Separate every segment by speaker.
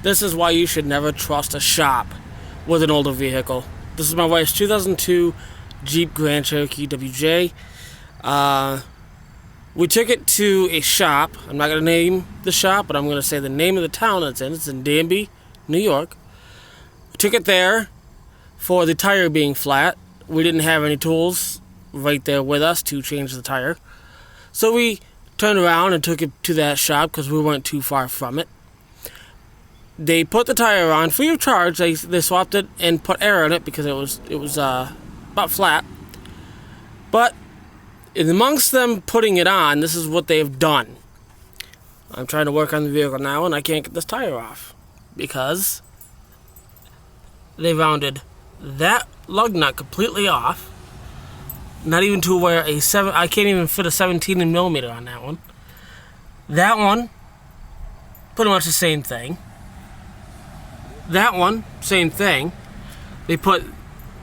Speaker 1: This is why you should never trust a shop with an older vehicle. This is my wife's 2002 Jeep Grand Cherokee WJ. We took it to a shop. I'm not going to name the shop, but I'm going to say the name of the town it's in. It's in Danby, New York. We took it there for the tire being flat. We didn't have any tools right there with us to change the tire. So we turned around and took it to that shop because we weren't too far from it. They put the tire on free of charge. They swapped it and put air in it because it was about flat. But amongst them putting it on, this is what they've done. I'm trying to work on the vehicle now, and I can't get this tire off because they rounded that lug nut completely off. Not even to where I can't even fit a 17 millimeter on that one. That one, pretty much the same thing. That one, same thing. They put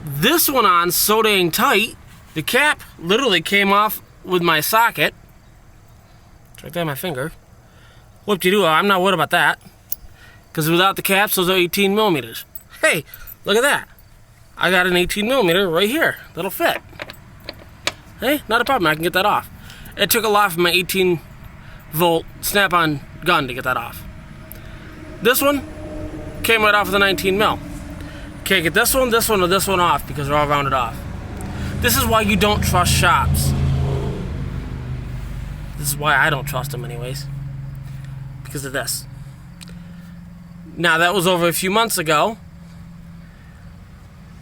Speaker 1: this one on so dang tight, the cap literally came off with my socket. It's right there on my finger. Whoop-de-doo, I'm not worried about that. Because without the caps, those are 18 millimeters. Hey, look at that. I got an 18 millimeter right here. That'll fit. Hey, not a problem. I can get that off. It took a lot from my 18 volt snap-on gun to get that off. This one came right off with a 19 mil. Can't get this one, or this one off because they're all rounded off. This is why you don't trust shops. This is why I don't trust them anyways. Because of this. Now, that was over a few months ago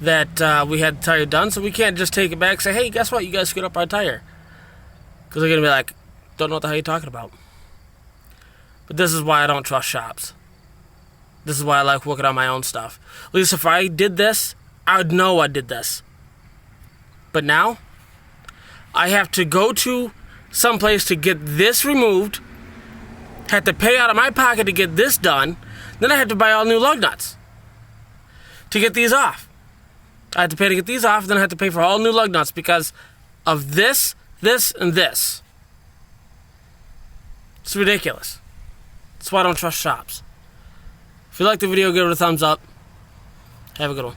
Speaker 1: that we had the tire done, so we can't just take it back and say, hey, guess what? You guys screwed up our tire. Because they're going to be like, don't know what the hell you're talking about. But this is why I don't trust shops. This is why I like working on my own stuff. At least if I did this, I would know I did this. But now, I have to go to someplace to get this removed, have to pay out of my pocket to get this done, then I have to buy all new lug nuts to get these off. I have to pay to get these off, then I have to pay for all new lug nuts because of this, and this. It's ridiculous. That's why I don't trust shops. If you like the video, give it a thumbs up. Have a good one.